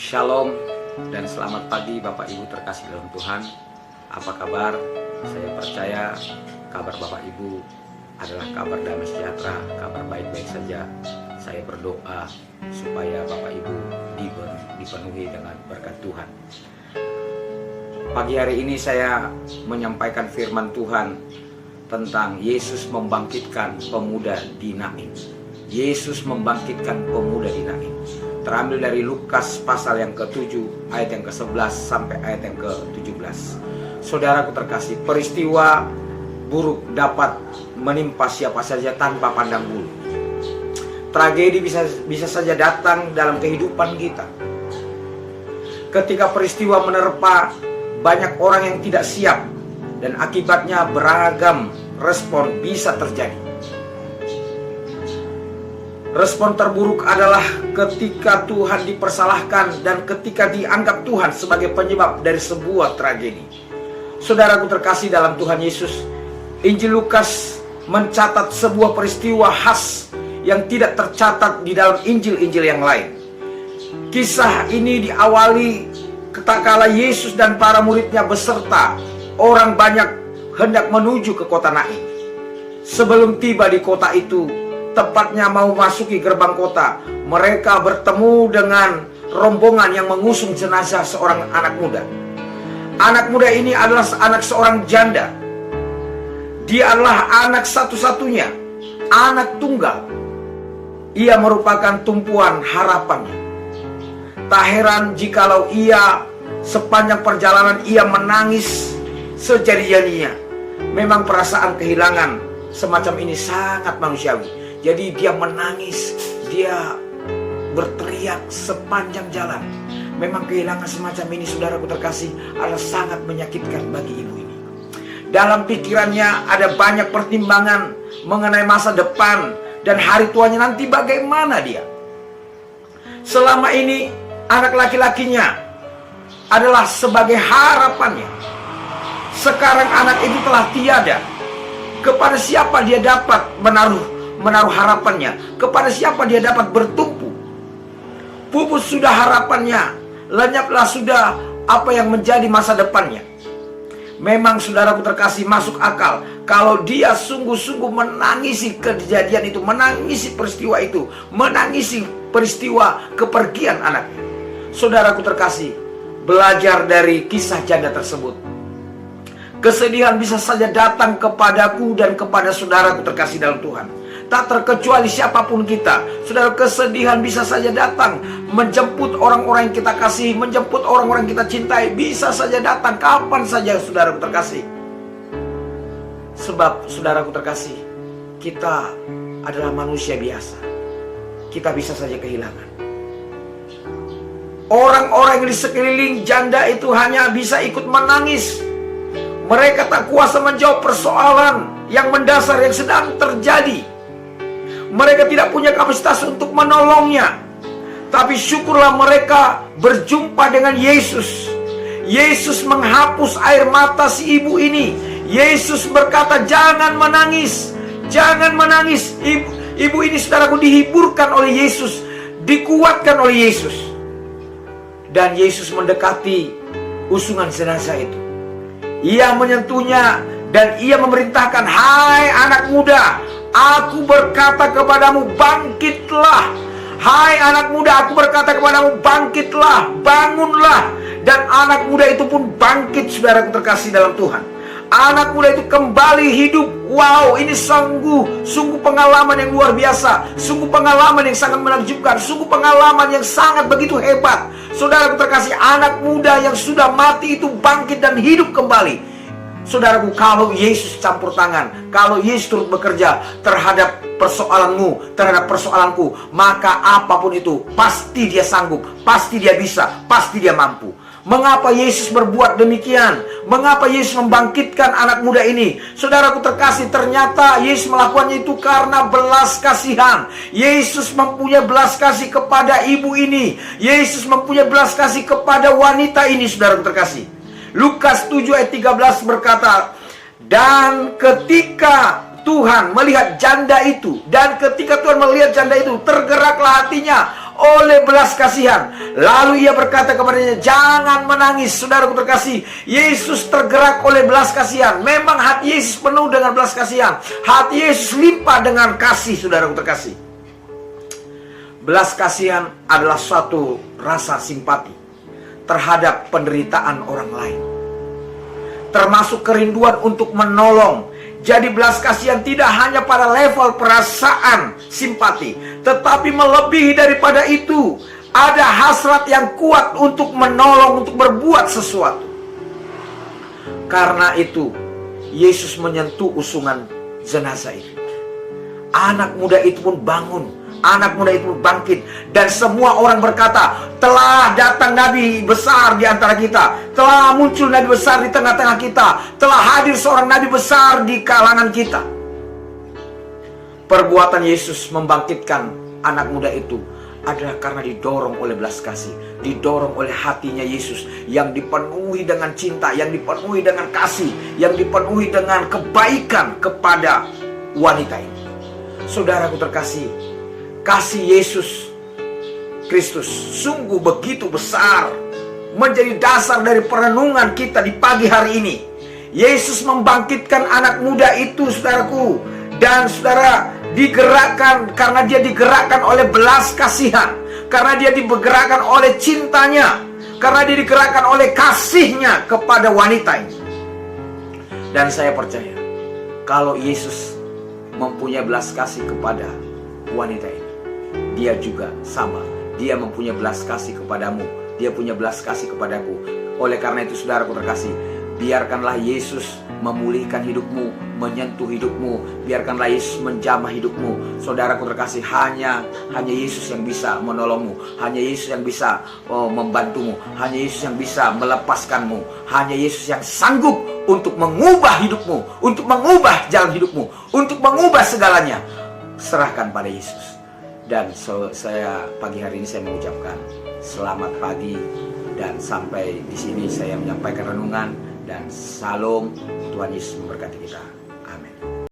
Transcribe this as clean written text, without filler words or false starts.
Shalom dan selamat pagi Bapak Ibu terkasih dalam Tuhan. Apa kabar? Saya percaya kabar Bapak Ibu adalah kabar damai sejahtera, kabar baik-baik saja. Saya berdoa supaya Bapak Ibu dipenuhi dengan berkat Tuhan. Pagi hari ini saya menyampaikan firman Tuhan tentang Yesus membangkitkan pemuda di Nain. Yesus membangkitkan pemuda di Nain. Terambil dari Lukas pasal yang ke-7 ayat yang ke-11 sampai ayat yang ke-17. Saudaraku terkasih, peristiwa buruk dapat menimpa siapa saja tanpa pandang bulu. Tragedi bisa saja datang dalam kehidupan kita. Ketika peristiwa menerpa, banyak orang yang tidak siap dan akibatnya beragam respon bisa terjadi. Respon terburuk adalah ketika Tuhan dipersalahkan dan ketika dianggap Tuhan sebagai penyebab dari sebuah tragedi. Saudaraku terkasih dalam Tuhan Yesus, Injil Lukas mencatat sebuah peristiwa khas yang tidak tercatat di dalam Injil-Injil yang lain. Kisah ini diawali ketika Yesus dan para muridnya beserta orang banyak hendak menuju ke kota Nain. Sebelum tiba di kota itu, tepatnya mau masuki gerbang kota, mereka bertemu dengan rombongan yang mengusung jenazah seorang anak muda. Anak muda ini adalah anak seorang janda. Dia adalah anak satu-satunya, anak tunggal. Ia merupakan tumpuan harapannya. Tak heran jikalau ia sepanjang perjalanan ia menangis sejadi-jadinya. Memang perasaan kehilangan semacam ini sangat manusiawi. Jadi dia menangis, dia berteriak sepanjang jalan. Memang kehilangan semacam ini, saudaraku terkasih, adalah sangat menyakitkan bagi ibu ini. Dalam pikirannya ada banyak pertimbangan mengenai masa depan dan hari tuanya nanti bagaimana dia. Selama ini anak laki-lakinya adalah sebagai harapannya. Sekarang anak itu telah tiada. Kepada siapa dia dapat menaruh harapannya? Kepada siapa dia dapat bertumpu? Pupus sudah harapannya, lenyaplah sudah apa yang menjadi masa depannya. Memang saudaraku terkasih masuk akal kalau dia sungguh-sungguh menangisi kejadian itu, menangisi peristiwa itu, menangisi peristiwa kepergian anaknya. Saudaraku terkasih, belajar dari kisah janda tersebut. Kesedihan bisa saja datang kepadaku dan kepada saudaraku terkasih dalam Tuhan. Tak terkecuali siapapun kita. Saudara, kesedihan bisa saja datang menjemput orang-orang yang kita kasih, menjemput orang-orang yang kita cintai. Bisa saja datang kapan saja, saudaraku terkasih. Sebab, saudaraku terkasih, kita adalah manusia biasa. Kita bisa saja kehilangan. Orang-orang yang di sekeliling janda itu hanya bisa ikut menangis. Mereka tak kuasa menjawab persoalan yang mendasar yang sedang terjadi. Mereka tidak punya kapasitas untuk menolongnya. Tapi syukurlah mereka berjumpa dengan Yesus. Yesus menghapus air mata si ibu ini. Yesus berkata, jangan menangis, jangan menangis. Ibu ini, saudaraku, dihiburkan oleh Yesus, dikuatkan oleh Yesus. Dan Yesus mendekati usungan jenazah itu. Ia menyentuhnya dan ia memerintahkan, hai anak muda, aku berkata kepadamu, bangkitlah. Hai anak muda, aku berkata kepadamu, bangkitlah, bangunlah. Dan anak muda itu pun bangkit, saudara terkasih dalam Tuhan. Anak muda itu kembali hidup. Wow, ini sungguh pengalaman yang luar biasa. Sungguh pengalaman yang sangat menakjubkan. Sungguh pengalaman yang sangat begitu hebat. Saudara terkasih, anak muda yang sudah mati itu bangkit dan hidup kembali. Saudaraku, kalau Yesus campur tangan, kalau Yesus turut bekerja terhadap persoalanmu, terhadap persoalanku, maka apapun itu pasti dia sanggup, pasti dia bisa, pasti dia mampu. Mengapa Yesus berbuat demikian? Mengapa Yesus membangkitkan anak muda ini? Saudaraku terkasih, ternyata Yesus melakukannya itu karena belas kasihan. Yesus mempunyai belas kasih kepada ibu ini. Yesus mempunyai belas kasih kepada wanita ini, saudaraku terkasih. Lukas 7 ayat 13 berkata, dan ketika Tuhan melihat janda itu, tergeraklah hatinya. oleh belas kasihan. Lalu ia berkata kepadanya, jangan menangis. Saudaraku terkasih, Yesus tergerak oleh belas kasihan. Memang hati Yesus penuh dengan belas kasihan. Hati Yesus limpah dengan kasih, saudaraku terkasih. Belas kasihan adalah suatu rasa simpati terhadap penderitaan orang lain, termasuk kerinduan untuk menolong. Jadi belas kasihan tidak hanya pada level perasaan simpati, tetapi melebihi daripada itu. Ada hasrat yang kuat untuk menolong, untuk berbuat sesuatu. Karena itu Yesus menyentuh usungan jenazah itu. Anak muda itu pun bangun, anak muda itu bangkit, dan semua orang berkata, telah datang nabi besar di antara kita, telah muncul nabi besar di tengah-tengah kita, telah hadir seorang nabi besar di kalangan kita. Perbuatan Yesus membangkitkan anak muda itu adalah karena didorong oleh belas kasih, didorong oleh hatinya Yesus yang dipenuhi dengan cinta, yang dipenuhi dengan kasih, yang dipenuhi dengan kebaikan kepada wanita ini. Saudaraku terkasih, kasih Yesus Kristus sungguh begitu besar, menjadi dasar dari perenungan kita di pagi hari ini. Yesus membangkitkan anak muda itu, saudaraku, dan saudara, digerakkan karena dia digerakkan oleh belas kasihan, karena dia digerakkan oleh cintanya, karena dia digerakkan oleh kasihnya kepada wanita ini. Dan saya percaya, kalau Yesus mempunyai belas kasih kepada wanita ini, dia juga sama. Dia mempunyai belas kasih kepadamu, dia punya belas kasih kepadaku. Oleh karena itu, saudaraku terkasih, biarkanlah Yesus memulihkan hidupmu, menyentuh hidupmu. Biarkanlah Yesus menjamah hidupmu. Saudaraku terkasih, hanya Yesus yang bisa menolongmu, hanya Yesus yang bisa membantumu, hanya Yesus yang bisa melepaskanmu, hanya Yesus yang sanggup untuk mengubah hidupmu, untuk mengubah jalan hidupmu, untuk mengubah segalanya. Serahkan pada Yesus. Dan saya pagi hari ini saya mengucapkan selamat pagi, dan sampai di sini saya menyampaikan renungan, dan salam. Tuhan Yesus memberkati kita. Amin.